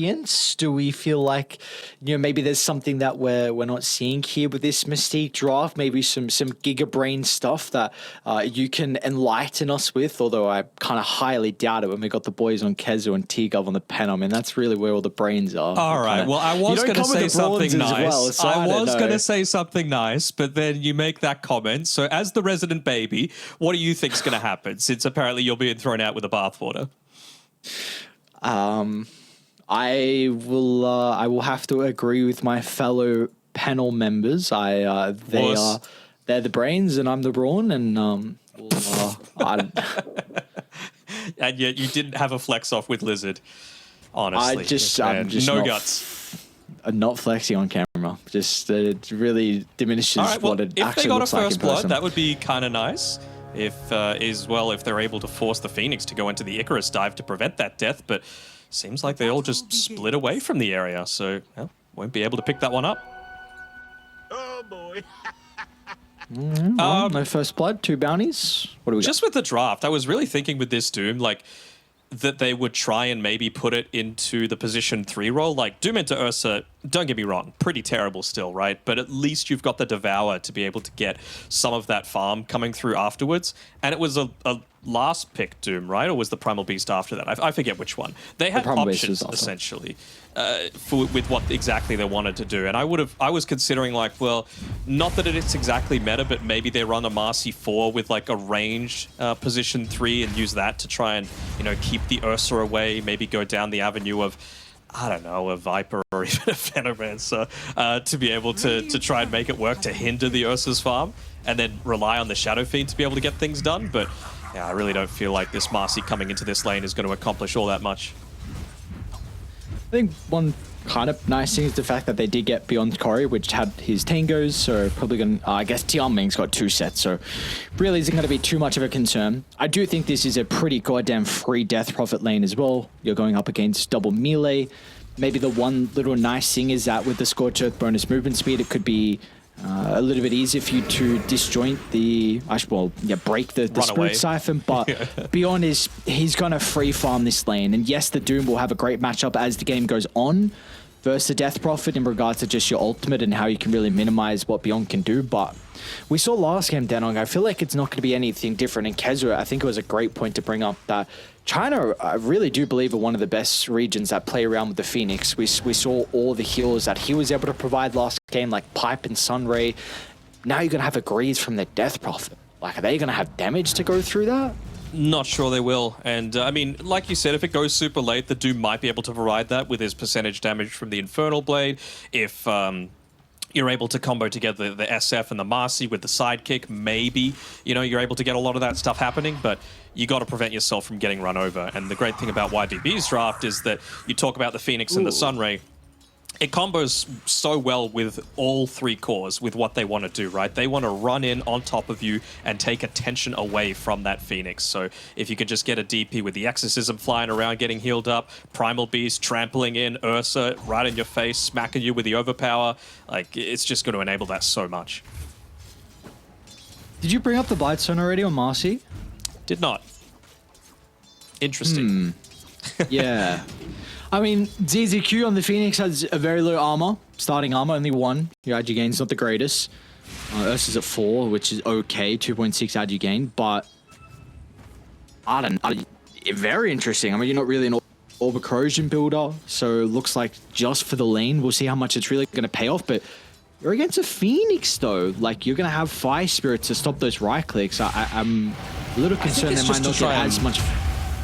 audience? Do we feel like, maybe there's something that we're not seeing here with this Mystique draft? Maybe some Giga Brain stuff that you can enlighten us with, although I kind of highly doubt it when we got the boys on Kezu and T-Gov on the pen. I mean, that's really where all the brains are. All right, well, I was going to say something nice. Well, so I was going to say something nice, but then you make that comment. So as the resident baby, what do you think is going to happen, since apparently you're being thrown out with the bathwater? I will have to agree with my fellow panel members. They're the brains and I'm the brawn, and and yet you didn't have a flex off with Lizard. Honestly, I'm just no not, guts. I'm not flexing on camera. Just it really diminishes what it actually looks like in person. If they got a first blood, that would be kind of nice. If they're able to force the Phoenix to go into the Icarus dive to prevent that death, but seems like they all just split away from the area, so won't be able to pick that one up. Oh boy. My first blood, 2 bounties. What do we got? Just with the draft, I was really thinking with this Doom, like, that they would try and maybe put it into the position 3 role. Like, Doom into Ursa, don't get me wrong, pretty terrible still, right? But at least you've got the Devour to be able to get some of that farm coming through afterwards. And it was a last pick Doom, right? Or was the Primal Beast after that? I forget which one. They had options, essentially, with what exactly they wanted to do. And I was considering, like, well, not that it's exactly meta, but maybe they run a Marcy 4 with, like, a ranged position 3 and use that to try and, keep the Ursa away, maybe go down the avenue of, I don't know, a Viper or even a Venomancer to be able to try and make it work to hinder the Ursa's farm, and then rely on the Shadow Fiend to be able to get things done. But yeah, I really don't feel like this Marcy coming into this lane is going to accomplish all that much. I think one kind of nice thing is the fact that they did get Beyond Corey, which had his Tangos, so probably going to, I guess Tianming's got 2 sets, so really isn't going to be too much of a concern. I do think this is a pretty goddamn free Death Prophet lane as well. You're going up against double melee. Maybe the one little nice thing is that with the Scorched Earth bonus movement speed, it could be a little bit easier for you to disjoint the, break the Spirit Siphon, but Beyond he's going to free farm this lane. And yes, the Doom will have a great matchup as the game goes on versus the Death Prophet in regards to just your ultimate and how you can really minimize what Beyond can do. But we saw last game, Denong, I feel like it's not going to be anything different. And Kezra, I think it was a great point to bring up that China, I really do believe, are one of the best regions that play around with the Phoenix. We saw all the heals that he was able to provide last game, like Pipe and Sunray. Now you're going to have a Grease from the Death Prophet. Like, are they going to have damage to go through that? Not sure they will. And, I mean, like you said, if it goes super late, the Doom might be able to provide that with his percentage damage from the Infernal Blade. If you're able to combo together the SF and the Marcy with the sidekick, maybe, you're able to get a lot of that stuff happening, but you got to prevent yourself from getting run over. And the great thing about YBB's draft is that you talk about the Phoenix and the Sunray. It combos so well with all 3 cores with what they want to do, right? They want to run in on top of you and take attention away from that Phoenix. So if you could just get a DP with the Exorcism flying around, getting healed up, Primal Beast trampling in, Ursa right in your face, smacking you with the Overpower, like, it's just going to enable that so much. Did you bring up the Blightstone already on Marcy? Did not. Interesting. Yeah. I mean, ZZQ on the Phoenix has a very low armor. Starting armor, only 1. Your AG gain's not the greatest. Ursa's at 4, which is okay. 2.6 AG gain, but I don't know. Very interesting. I mean, you're not really an Orb Corrosion builder, so it looks like just for the lane, we'll see how much it's really going to pay off, but you're against a Phoenix, though. Like, you're going to have Fire Spirit to stop those right clicks. I'm a little concerned they might not get as much...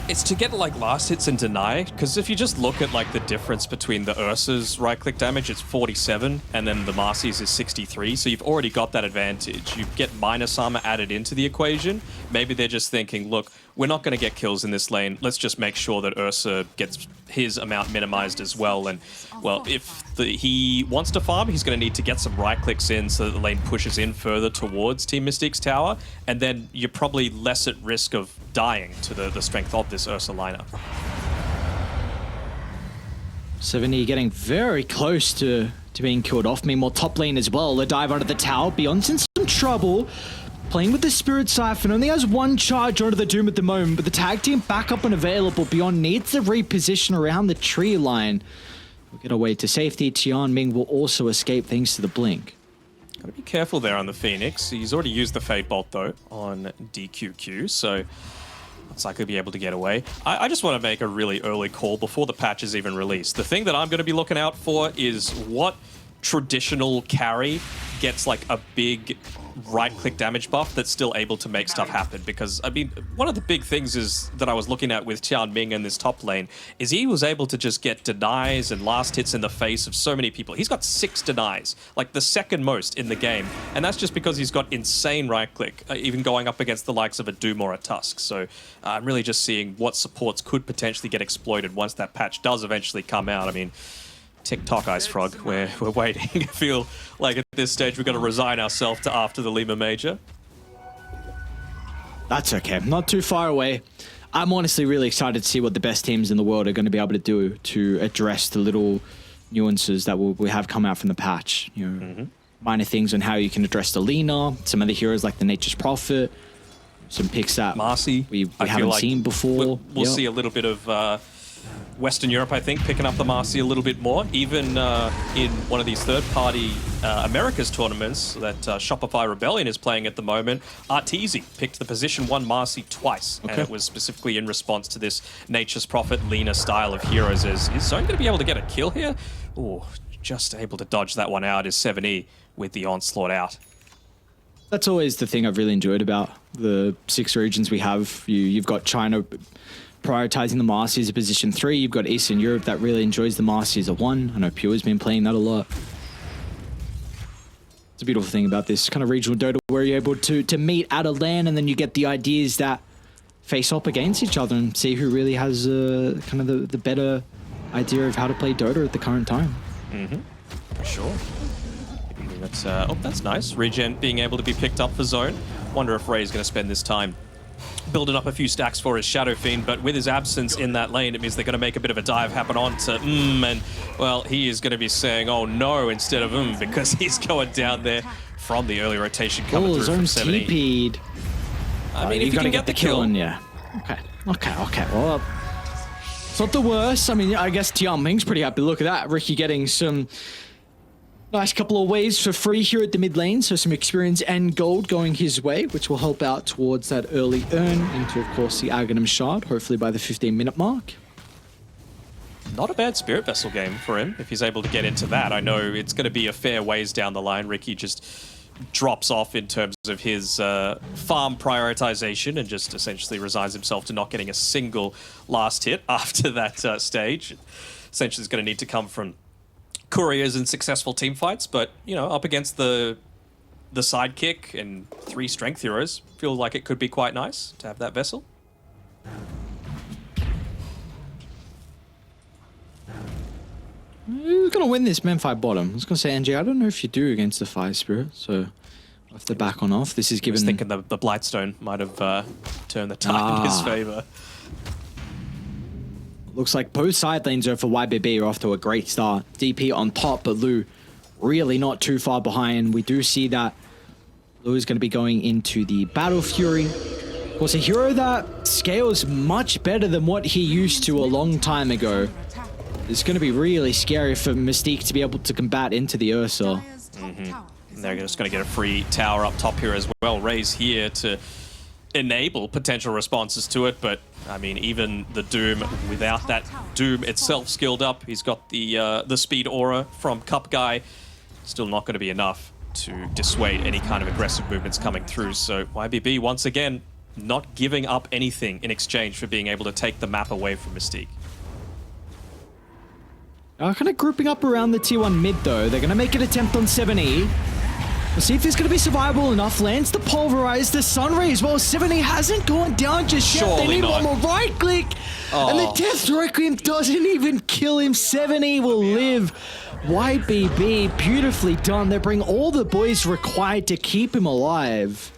It's to get, like, last hits and deny, because if you just look at, like, the difference between the Ursa's right-click damage, it's 47, and then the Marcy's is 63, so you've already got that advantage. You get minus armor added into the equation. Maybe they're just thinking, look, we're not going to get kills in this lane. Let's just make sure that Ursa gets his amount minimized as well. And, well, if he wants to farm, he's going to need to get some right-clicks in so that the lane pushes in further towards Team Mystique's tower, and then you're probably less at risk of dying to the strength of this Ursa lineup. 70 getting very close to being killed off. Meanwhile, top lane as well. The dive under the tower. Beyond's in some trouble. Playing with the Spirit Siphon. Only has 1 charge onto the Doom at the moment, but the tag team back up and available. Beyond needs to reposition around the tree line. will get away to safety. Tian Ming will also escape thanks to the blink. Gotta be careful there on the Phoenix. He's already used the Fade Bolt though on DQQ, so looks like he'll be able to get away. I just want to make a really early call before the patch is even released. The thing that I'm going to be looking out for is what traditional carry gets like a big right-click damage buff that's still able to make stuff happen. Because, I mean, one of the big things is that I was looking at with Tian Ming in this top lane is he was able to just get denies and last hits in the face of so many people. He's got 6 denies, like the second most in the game. And that's just because he's got insane right-click, even going up against the likes of a Doom or a Tusk. So I'm really just seeing what supports could potentially get exploited once that patch does eventually come out. I mean, TikTok Ice Frog, we're waiting. I feel like at this stage we've got to resign ourselves to after the Lima Major. That's okay. Not too far away. I'm honestly really excited to see what the best teams in the world are going to be able to do to address the little nuances that we have come out from the patch. You know, minor things on how you can address the Lina, some of the heroes like the Nature's Prophet, some picks that Marcy, we haven't like seen before. We'll see a little bit of Western Europe, I think, picking up the Marcy a little bit more. Even in one of these third-party Americas tournaments that Shopify Rebellion is playing at the moment, Arteezy picked the position 1 Marcy twice. Okay. And it was specifically in response to this Nature's Prophet, Lina style of heroes. Is Zone going to be able to get a kill here? Oh, just able to dodge that one out is 7E with the Onslaught out. That's always the thing I've really enjoyed about the 6 regions we have. You've got China prioritizing the Marcy as a position 3. You've got Eastern Europe that really enjoys the Marcy as a 1. I know Pure's been playing that a lot. It's a beautiful thing about this kind of regional Dota where you're able to meet at a LAN and then you get the ideas that face up against each other and see who really has kind of the better idea of how to play Dota at the current time. For sure. That's, oh, that's nice. Regen being able to be picked up for Zone. Wonder if Ray's going to spend this time building up a few stacks for his Shadow Fiend, but with his absence in that lane, it means they're going to make a bit of a dive happen onto and, well, he is going to be saying, oh no, instead of because he's going down there from the early rotation coming through from 70. TP'd. I mean, if you can get the kill. Yeah. Okay. Well, it's not the worst. I mean, I guess Tian Ming's pretty happy. Look at that. Ricky getting some nice couple of waves for free here at the mid lane, so some experience and gold going his way, which will help out towards that early earn into, of course, the Aghanim Shard, hopefully by the 15-minute mark. Not a bad Spirit Vessel game for him, if he's able to get into that. I know it's going to be a fair ways down the line. Ricky just drops off in terms of his farm prioritization and just essentially resigns himself to not getting a single last hit after that stage. Essentially, it's going to need to come from couriers and successful team fights, but you know, up against the sidekick and 3 strength heroes, feel like it could be quite nice to have that vessel. Who's gonna win this Men5 bottom? I was gonna say NG, I don't know if you do against the Fire Spirit, so if they're back on off, this is given. I was thinking the Blightstone might have turned the tide in his favor. Looks like both side lanes are for YBB are off to a great start. DP on top, but Lu really not too far behind. We do see that Lu is going to be going into the Battle Fury. Of course, a hero that scales much better than what he used to a long time ago. It's going to be really scary for Mystique to be able to combat into the Ursa. And they're just going to get a free tower up top here as well. Ray's here to enable potential responses to it, but I mean, even the Doom, without that Doom itself skilled up, he's got the speed aura from Cup Guy, still not going to be enough to dissuade any kind of aggressive movements coming through. So YBB, once again, not giving up anything in exchange for being able to take the map away from Mystique. Kind of grouping up around the T1 mid, though. They're going to make an attempt on 7E. We'll see if there's going to be survivable enough. Lands the Pulverize, the Sunray as well. 7E hasn't gone down just yet. Surely they need not. one more right click. And the Death Requiem doesn't even kill him. 7E will live. YBB, beautifully done. They bring all the boys required to keep him alive.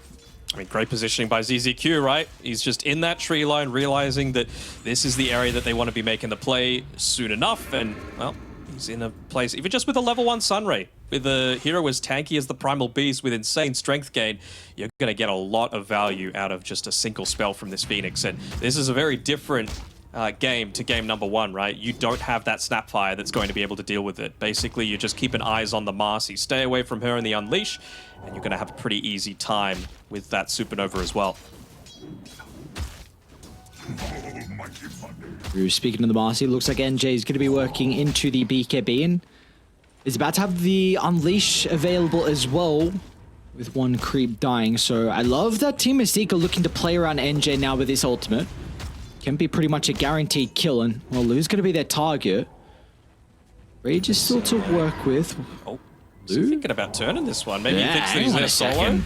I mean, great positioning by ZZQ, right? He's just in that tree line, realizing that this is the area that they want to be making the play soon enough. And, well, he's in a place, even just with a level 1 Sunray, with a hero as tanky as the Primal Beast with insane strength gain, you're going to get a lot of value out of just a single spell from this Phoenix. And this is a very different game to game number 1, right? You don't have that Snapfire that's going to be able to deal with it. Basically, you're just keeping eyes on the Marcy. Stay away from her in the Unleash, and you're going to have a pretty easy time with that Supernova as well. Speaking of the Marcy, looks like NJ is going to be working into the BKB and is about to have the Unleash available as well, with one creep dying. So I love that Team Mystique are looking to play around NJ now with this ultimate. Can be pretty much a guaranteed kill, and well, Lou's going to be their target. Rage is still to work with. Oh, is he thinking about turning this one? Maybe Yeah, he thinks that he's hang on there a solo. second.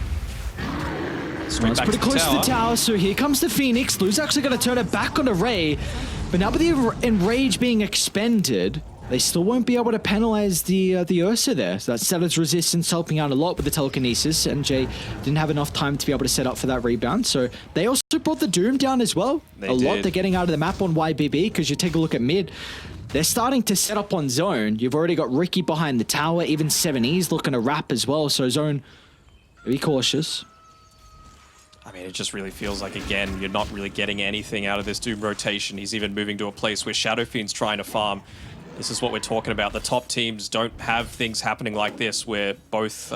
Straight Well, it's back pretty to the close to the tower, so here comes the Phoenix. Lou's actually going to turn it back on Ray. But now with the Enrage being expended, they still won't be able to penalize the Ursa there. So that Setter's resistance helping out a lot with the telekinesis. NJ didn't have enough time to be able to set up for that rebound. So they also brought the Doom down as well. They a lot did. they're getting out of the map on YBB, because you take a look at mid. They're starting to set up on zone. You've already got Ricky behind the tower. Even 7E's looking to wrap as well. So zone, be cautious. I mean, it just really feels like, again, you're not really getting anything out of this Doom rotation. He's even moving to a place where Shadow Fiend's trying to farm. This is what we're talking about. The top teams don't have things happening like this where both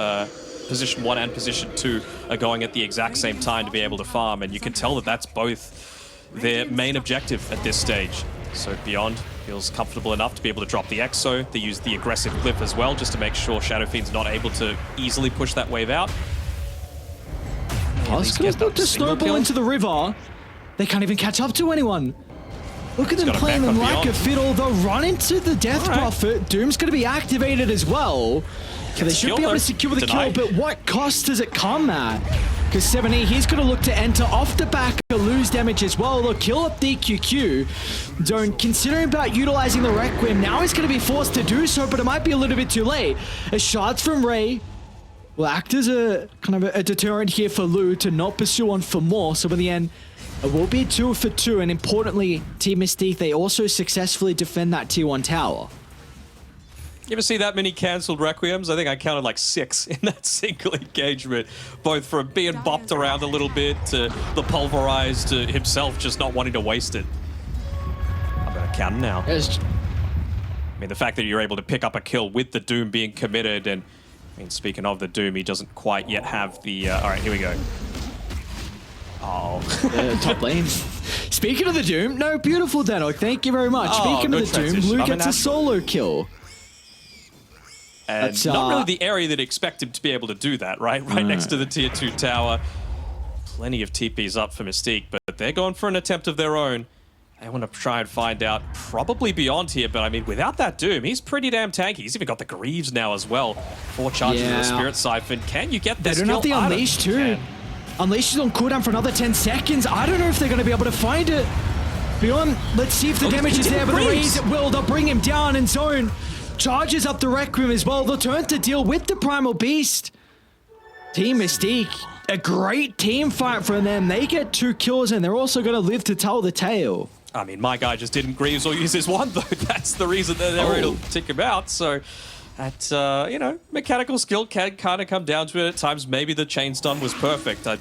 position 1 and position 2 are going at the exact same time to be able to farm. And you can tell that that's both their main objective at this stage. So Beyond feels comfortable enough to be able to drop the Exo. They use the aggressive Glyph as well, just to make sure Shadow Fiend's not able to easily push that wave out. Huskers look to snowball into the river. They can't even catch up to anyone. Look at them playing them like a fiddle. They'll run into the Death Prophet. Doom's going to be activated as well. Okay, they should be able to secure the kill, but what cost does it come at? Because 7E, he's going to look to enter off the back of lose damage as well. They'll kill up DQQ. Don't considering about utilizing the Requiem. Now he's going to be forced to do so, but it might be a little bit too late. A shot from Ray will act as a kind of a deterrent here for Lou to not pursue on for more. So in the end, it will be 2 for 2. And importantly, Team Mystique, they also successfully defend that tier 1 tower. You ever see that many cancelled Requiems? I think I counted like 6 in that single engagement. Both from being bopped around a little bit to the pulverized to himself just not wanting to waste it. I'm going to count 'em now. I mean, the fact that you're able to pick up a kill with the Doom being committed, and I mean, speaking of the Doom, he doesn't quite yet have the... all right, here we go. Oh. Top lane. Speaking of the Doom, no, beautiful, Dano. Thank you very much. Oh, Speaking of good the Doom, transition. Lou I'm gets an a solo kill. And That's, not really the area that expect him to be able to do that, right? Right next to the tier 2 tower. Plenty of TPs up for Mystique, but they're going for an attempt of their own. They want to try and find out probably Beyond here, but I mean, without that Doom, he's pretty damn tanky. He's even got the Greaves now as well. 4 charges of the Spirit Siphon. Can you get this They don't kill? have the Unleash too. Unleash is on cooldown for another 10 seconds. I don't know if they're going to be able to find it. Beyond, let's see if the damage is there, but the raise it will. They'll bring him down in zone. Charges up the Requiem as well. They'll turn to deal with the Primal Beast. Team Mystique, a great team fight from them. They get 2 kills and they're also going to live to tell the tale. I mean, my guy just didn't Greaves or use his one, though. That's the reason that they were able to tick him out. So, that, you know, mechanical skill can kind of come down to it at times. Maybe the chain stun was perfect. I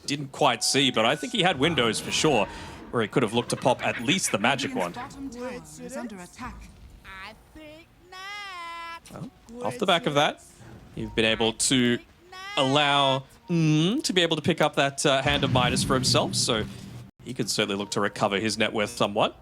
didn't quite see, but I think he had windows for sure, where he could have looked to pop at least the magic one. Well, off the back of that, you've been able to allow to be able to pick up that Hand of Midas for himself, so he could certainly look to recover his net worth somewhat.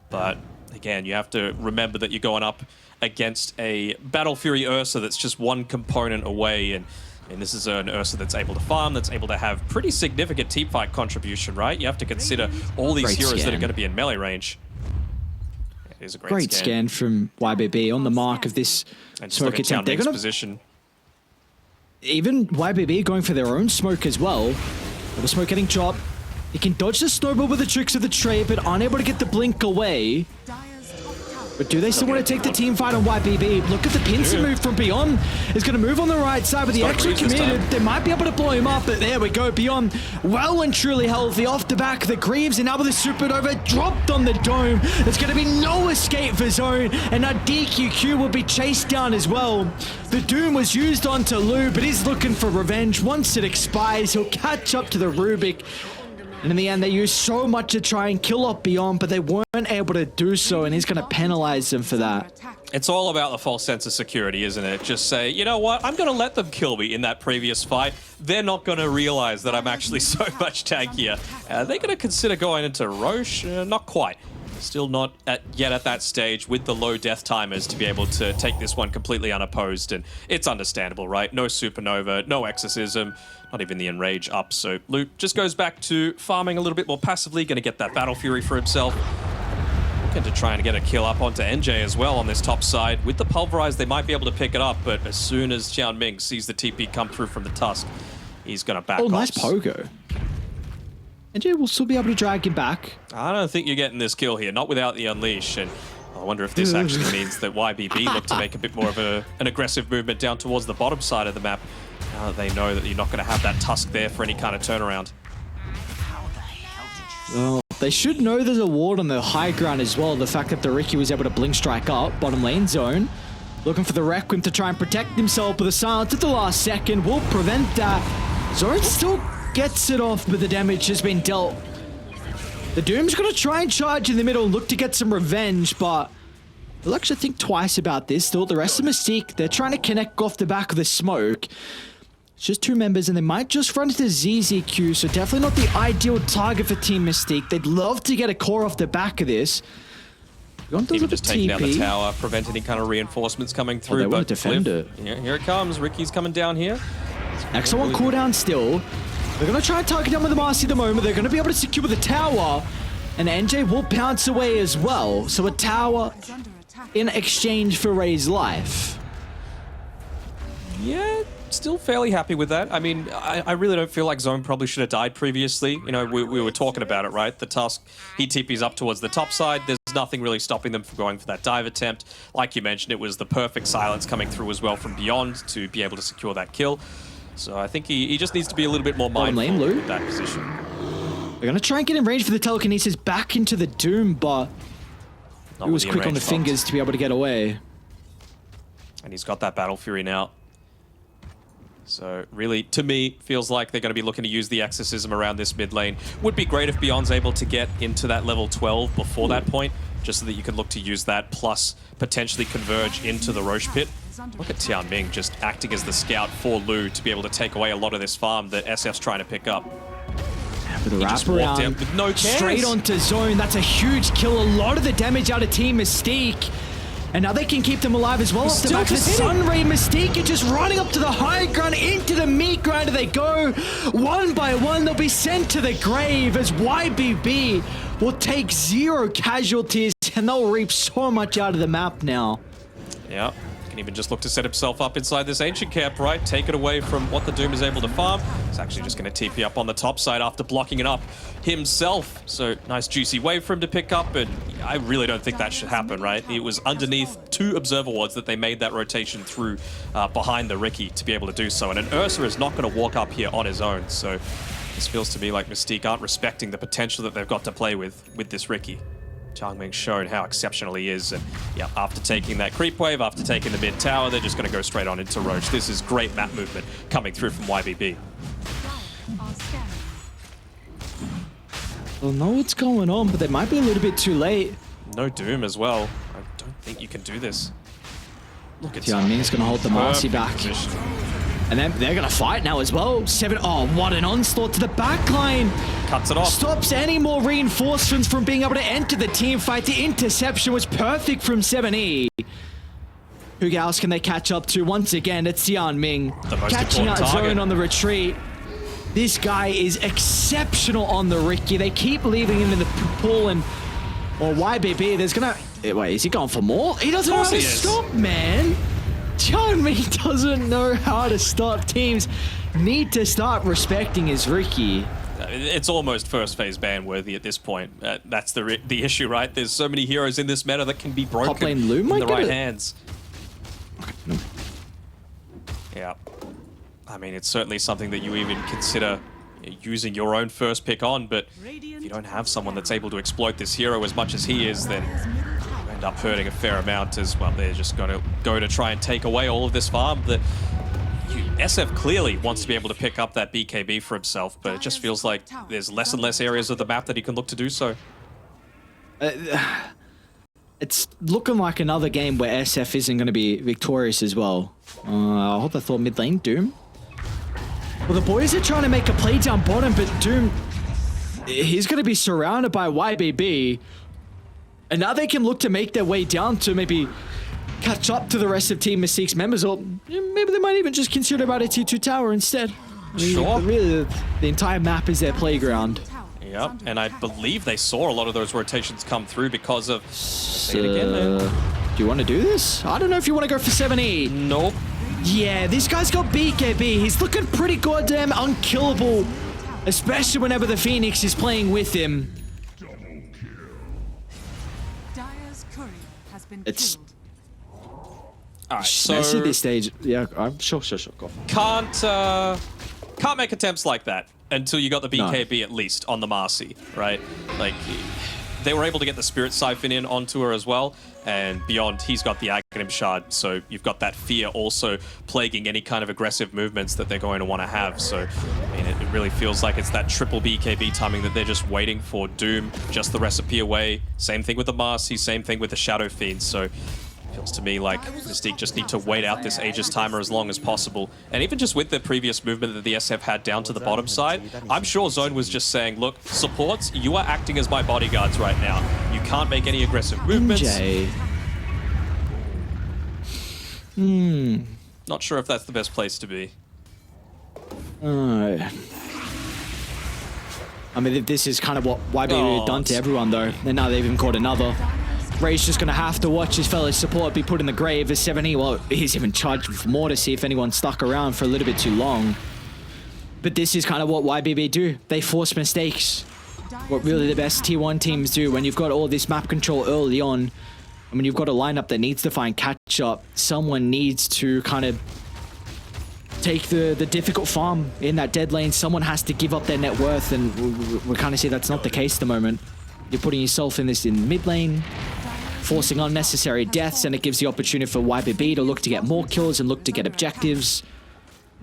But again, you have to remember that you're going up against a Battle Fury Ursa that's just one component away, and this is an Ursa that's able to farm, that's able to have pretty significant teamfight contribution, right? You have to consider all these heroes that are going to be in melee range. It is a great scan from YBB on the mark of this smoke attempt. They're going to position. Even YBB going for their own smoke as well. The smoke getting chopped. He can dodge the snowball with the tricks of the trade, but unable to get the blink away. But do they still want to take the team fight on YBB? Look at the pincer move from Beyond. Is going to move on the right side with the extra committed. They might be able to blow him up, but there we go. Beyond well and truly healthy off the back of the Greaves, and now with the Supernova dropped on the dome. There's going to be no escape for Zone, and now DQQ will be chased down as well. The Doom was used onto Lou, but he's looking for revenge. Once it expires, he'll catch up to the Rubik. And in the end, they used so much to try and kill off Beyond, but they weren't able to do so, and he's going to penalize them for that. It's all about the false sense of security, isn't it? Just say, you know what, I'm going to let them kill me in that previous fight. They're not going to realize that I'm actually so much tankier. They're going to consider going into Roche? Not quite. Still not yet at that stage with the low death timers to be able to take this one completely unopposed, and it's understandable, right? No Supernova, no Exorcism, not even the Enrage up, so Luke just goes back to farming a little bit more passively, going to get that Battle Fury for himself. Looking to try and get a kill up onto NJ as well on this top side. With the Pulverize, they might be able to pick it up, but as soon as Xiaoming sees the TP come through from the Tusk, he's going to back off. Oh, nice pogo. NJ will still be able to drag him back. I don't think you're getting this kill here, not without the Unleash, and I wonder if this actually means that YBB look to make a bit more of an aggressive movement down towards the bottom side of the map, now that they know that you're not going to have that Tusk there for any kind of turnaround. Well, they should know there's a ward on the high ground as well. The fact that the Riki was able to blink strike up, bottom lane zone. Looking for the Requiem to try and protect himself, but the silence at the last second will prevent that. Zone still gets it off, but the damage has been dealt. The Doom's going to try and charge in the middle, look to get some revenge, but they'll actually think twice about this. Still, the rest of Mystique, they're trying to connect off the back of the smoke. It's just two members, and they might just run into ZZQ, so definitely not the ideal target for Team Mystique. They'd love to get a core off the back of this. Even just taking down the tower, prevent any kind of reinforcements coming through. They want to defend it. Here it comes. Ricky's coming down here. Excellent cooldown still. They're going to try and target down with the Marcy at the moment. They're going to be able to secure the tower. And NJ will bounce away as well. So a tower in exchange for Ray's life. Yeah, still fairly happy with that. I mean, I really don't feel like Zone probably should have died previously. You know, we were talking about it, right? The Tusk, he TP's up towards the top side. There's nothing really stopping them from going for that dive attempt. Like you mentioned, it was the perfect silence coming through as well from Beyond to be able to secure that kill. So I think he just needs to be a little bit more mindful of that position. They're going to try and get in range for the telekinesis back into the Doom, but he was quick on the fingers to be able to get away. And he's got that Battle Fury now. So really, to me, feels like they're going to be looking to use the Exorcism around this mid lane. Would be great if Beyond's able to get into that level 12 before that point, just so that you can look to use that, plus potentially converge into the Roche pit. Look at Tianming just acting as the scout for Lu to be able to take away a lot of this farm that SF's trying to pick up. With a wrap around, with no chance. Straight onto Zone. That's a huge kill. A lot of the damage out of Team Mystique. And now they can keep them alive as well. Off the back of the Sunray, Mystique are just running up to the high ground, into the meat grinder they go. One by one, they'll be sent to the grave as YBB will take 0 casualties, and they'll reap so much out of the map now. Yeah. Can even just look to set himself up inside this ancient camp, right? Take it away from what the Doom is able to farm. He's actually just going to TP up on the top side after blocking it up himself. So nice juicy wave for him to pick up, and I really don't think that should happen, right? It was underneath 2 observer wards that they made that rotation through behind the Riki to be able to do so. And an Ursa is not going to walk up here on his own. So this feels to me like Mystique aren't respecting the potential that they've got to play with this Riki. Xiaoming's shown how exceptional he is, and yeah, after taking that creep wave, after taking the mid tower, they're just going to go straight on into Roche. This is great map movement coming through from YBB. They'll know what's going on, but they might be a little bit too late. No Doom as well. I don't think you can do this. Look at Tianming's going to hold the Marcy back. Position. And then they're going to fight now as well. 7. Oh, what an onslaught to the back line. Cuts it off. Stops any more reinforcements from being able to enter the team fight. The interception was perfect from 7E. Who else can they catch up to? Once again, it's Tianming. Catching out Zone on the retreat. This guy is exceptional on the Riki. They keep leaving him in the pool, and YBB, there's going to... Wait, is he going for more? He doesn't know how to stop, man. Xiaoming doesn't know how to stop. Teams need to start respecting his Riki. It's almost first phase ban worthy at this point. That's the issue, right? There's so many heroes in this meta that can be broken Top lane Lu in the right hands. No. Yeah. I mean, it's certainly something that you even consider using your own first pick on, but if you don't have someone that's able to exploit this hero as much as he is, then you end up hurting a fair amount as well. They're just going to go to try and take away all of this farm that SF clearly wants to be able to pick up that BKB for himself, but it just feels like there's less and less areas of the map that he can look to do so. It's looking like another game where SF isn't going to be victorious as well. I hope I thought mid lane, Doom. Well, the boys are trying to make a play down bottom, but Doom, he's going to be surrounded by YBB. And now they can look to make their way down to maybe catch up to the rest of Team Mystique's members, or maybe they might even just consider about a T2 tower instead. I mean, sure. Really, the entire map is their playground. Yep, and I believe they saw a lot of those rotations come through because of... Say it again, man. Do you want to do this? I don't know if you want to go for 7E. Nope. Yeah, this guy's got BKB. He's looking pretty goddamn unkillable, especially whenever the Phoenix is playing with him. It's... All right, so... Messy this stage. Yeah, I'm sure, go. Can't make attempts like that until you got the BKB at least on the Marcy, right? Like, they were able to get the Spirit Siphon in onto her as well, and beyond, he's got the Aghanim Shard, so you've got that fear also plaguing any kind of aggressive movements that they're going to want to have. So, I mean, it really feels like it's that triple BKB timing that they're just waiting for. Doom, just the recipe away. Same thing with the Marcy, same thing with the Shadow Fiend. So, feels to me like Mystique just need to wait out this Aegis timer as long as possible. And even just with the previous movement that the SF had down to the bottom side, I'm sure Zone was just saying, look, supports, you are acting as my bodyguards right now. You can't make any aggressive movements. Not sure if that's the best place to be. I mean, this is kind of what YB done to everyone, though. And now they've even caught another. Ray's just going to have to watch his fellow support be put in the grave as 7E. Well, he's even charged with more to see if anyone stuck around for a little bit too long. But this is kind of what YBB do. They force mistakes. What really the best T1 teams do when you've got all this map control early on. I mean, you've got a lineup that needs to find catch-up. Someone needs to kind of take the difficult farm in that dead lane. Someone has to give up their net worth, and we kind of see that's not the case at the moment. You're putting yourself in this in mid lane, forcing unnecessary deaths, and it gives the opportunity for YBB to look to get more kills and look to get objectives.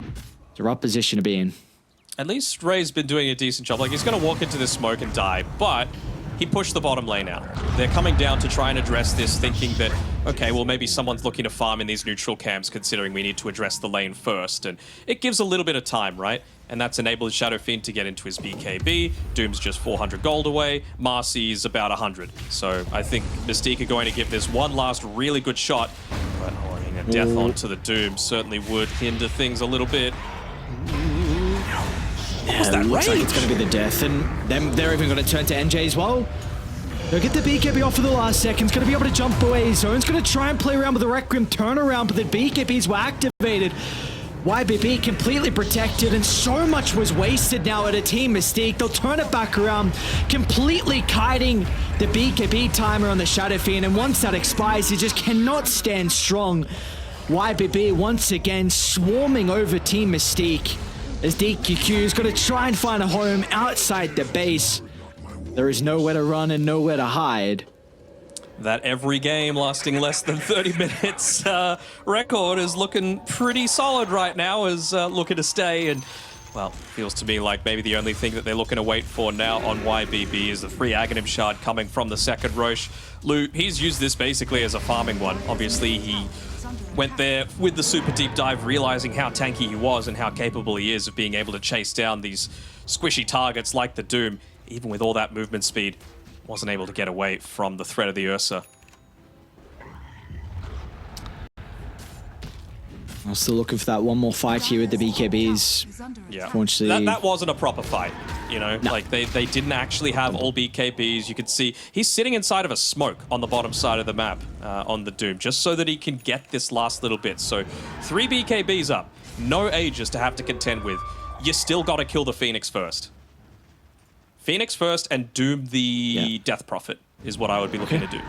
It's a rough position to be in. At least Ray's been doing a decent job. Like, he's going to walk into this smoke and die, but he pushed the bottom lane out. They're coming down to try and address this, thinking that, okay, well, maybe someone's looking to farm in these neutral camps, considering we need to address the lane first. And it gives a little bit of time, right? And that's enabled Shadow Fiend to get into his BKB. Doom's just 400 gold away. Marcy's about 100. So I think Mystique are going to give this one last really good shot. But, I mean, a death onto the Doom certainly would hinder things a little bit. Yeah, it looks like it's going to be the death, and then they're even going to turn to NJ as well. They'll get the BKB off for the last second. It's going to be able to jump away. Zone's going to try and play around with the Requiem turnaround, but the BKBs were activated. YBB completely protected, and so much was wasted now at a Team Mystique. They'll turn it back around, completely kiting the BKB timer on the Shadow Fiend, and once that expires, he just cannot stand strong. YBB once again swarming over Team Mystique, as DQQ is going to try and find a home outside the base. There is nowhere to run and nowhere to hide. That every game lasting less than 30 minutes record is looking pretty solid right now, is looking to stay. And, well, feels to me like maybe the only thing that they're looking to wait for now on YBB is the free Aghanim Shard coming from the second Roche. Lou, he's used this basically as a farming one. Obviously, he went there with the super deep dive, realizing how tanky he was and how capable he is of being able to chase down these squishy targets like the Doom. Even with all that movement speed, wasn't able to get away from the threat of the Ursa. I'm still looking for that one more fight here with the BKBs. Yeah, Unfortunately, that wasn't a proper fight, you know? No. Like, they didn't actually have all BKBs. You could see he's sitting inside of a smoke on the bottom side of the map on the Doom, just so that he can get this last little bit. So 3 BKBs up, no Aegis to have to contend with. You still got to kill the Phoenix first. Phoenix first and Doom the Death Prophet is what I would be looking to do.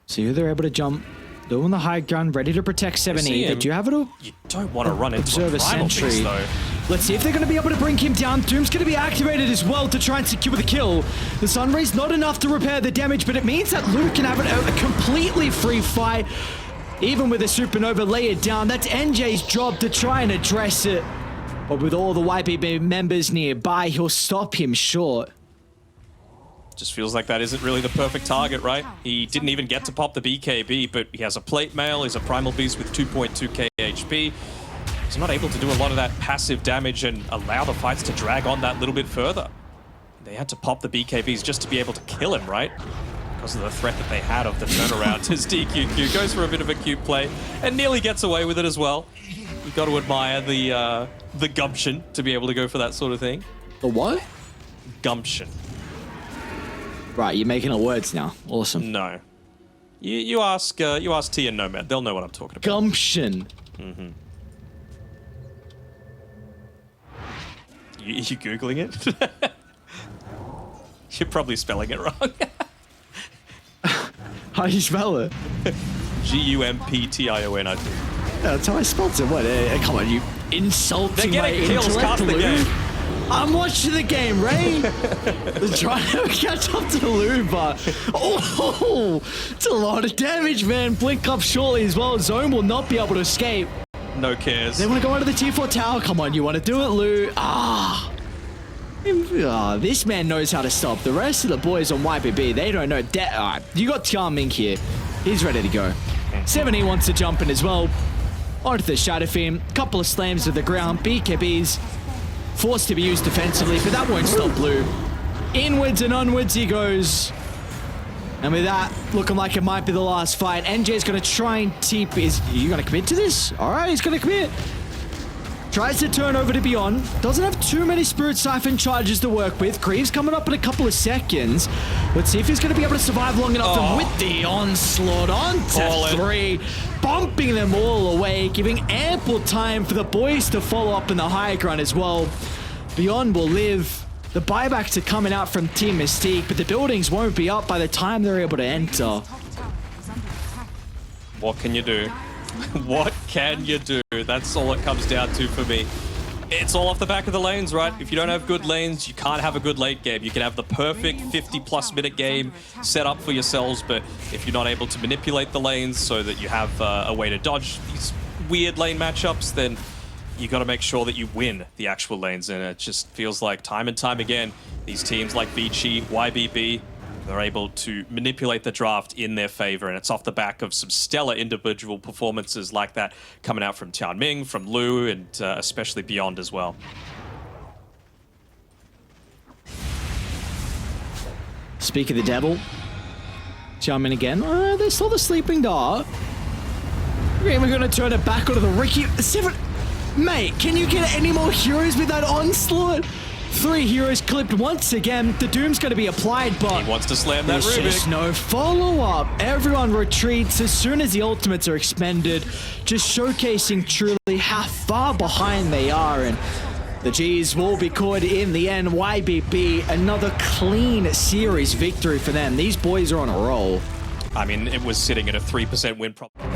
See who they're able to jump. Doing the high ground, ready to protect 7E. They do have it all. You don't want to run into Observe a a primal sentry. beast, though. Let's see if they're going to be able to bring him down. Doom's going to be activated as well to try and secure the kill. The Sunray's not enough to repair the damage, but it means that Luke can have a completely free fight. Even with a supernova, lay it down. That's NJ's job to try and address it. But with all the YPB members nearby, he'll stop him short. Just feels like that isn't really the perfect target, right? He didn't even get to pop the BKB, but he has a plate mail, he's a primal beast with 2.2k HP. He's not able to do a lot of that passive damage and allow the fights to drag on that little bit further. They had to pop the BKBs just to be able to kill him, right? Because of the threat that they had of the turnaround. His DQQ goes for a bit of a cute play and nearly gets away with it as well. You've got to admire the gumption to be able to go for that sort of thing. The what? Gumption. Right, you're making up words now. Awesome. No. You ask T and Nomad, they'll know what I'm talking about. Gumption. Mm-hmm. You Googling it? You're probably spelling it wrong. How do you spell it? Gumption, I think. Yeah, that's how I spelled it. What? Come on, you insulting They're my getting kills, intellect, cast the Lou. game. I'm watching the game, Ray. Trying to catch up to Lou, but oh, it's a lot of damage, man. Blink up shortly as well. Zone will not be able to escape. No cares. They want to go into the tier 4 tower. Come on, you want to do it, Lou? This man knows how to stop. The rest of the boys on YPB, they don't know. You got Tianming here. He's ready to go. 70 wants to jump in as well. Onto the Shadow Fiend. Couple of slams to the ground. BKBs forced to be used defensively, but that won't stop Blue. Inwards and onwards he goes. And with that, looking like it might be the last fight, NJ's going to try and teep. Are you going to commit to this? All right, he's going to commit. Tries to turn over to Beyond. Doesn't have too many Spirit Siphon charges to work with. Greaves coming up in a couple of seconds. Let's see if he's going to be able to survive long enough. And with the onslaught onto 3, bumping them all away, giving ample time for the boys to follow up in the high ground as well. Beyond will live. The buybacks are coming out from Team Mystique, but the buildings won't be up by the time they're able to enter. What can you do? What can you do? That's all it comes down to for me. It's all off the back of the lanes, right? If you don't have good lanes, you can't have a good late game. You can have the perfect 50-plus minute game set up for yourselves, but if you're not able to manipulate the lanes so that you have a way to dodge these weird lane matchups, then you got to make sure that you win the actual lanes. And it just feels like time and time again, these teams like Vici, YBB, they're able to manipulate the draft in their favor, and it's off the back of some stellar individual performances like that coming out from Tianming, from Lu, and especially Beyond as well. Speak of the devil. Tianming again. They saw the sleeping dart. We're even going to turn it back onto the Ricky. 7. Mate, can you get any more heroes with that onslaught? 3 heroes clipped once again. The Doom's going to be applied, but he wants to slam that there's just Rubik. no follow-up. Everyone retreats as soon as the ultimates are expended, just showcasing truly how far behind they are. And the G's will be caught in the end. YBB, another clean series victory for them. These boys are on a roll. I mean, it was sitting at a 3% win probably.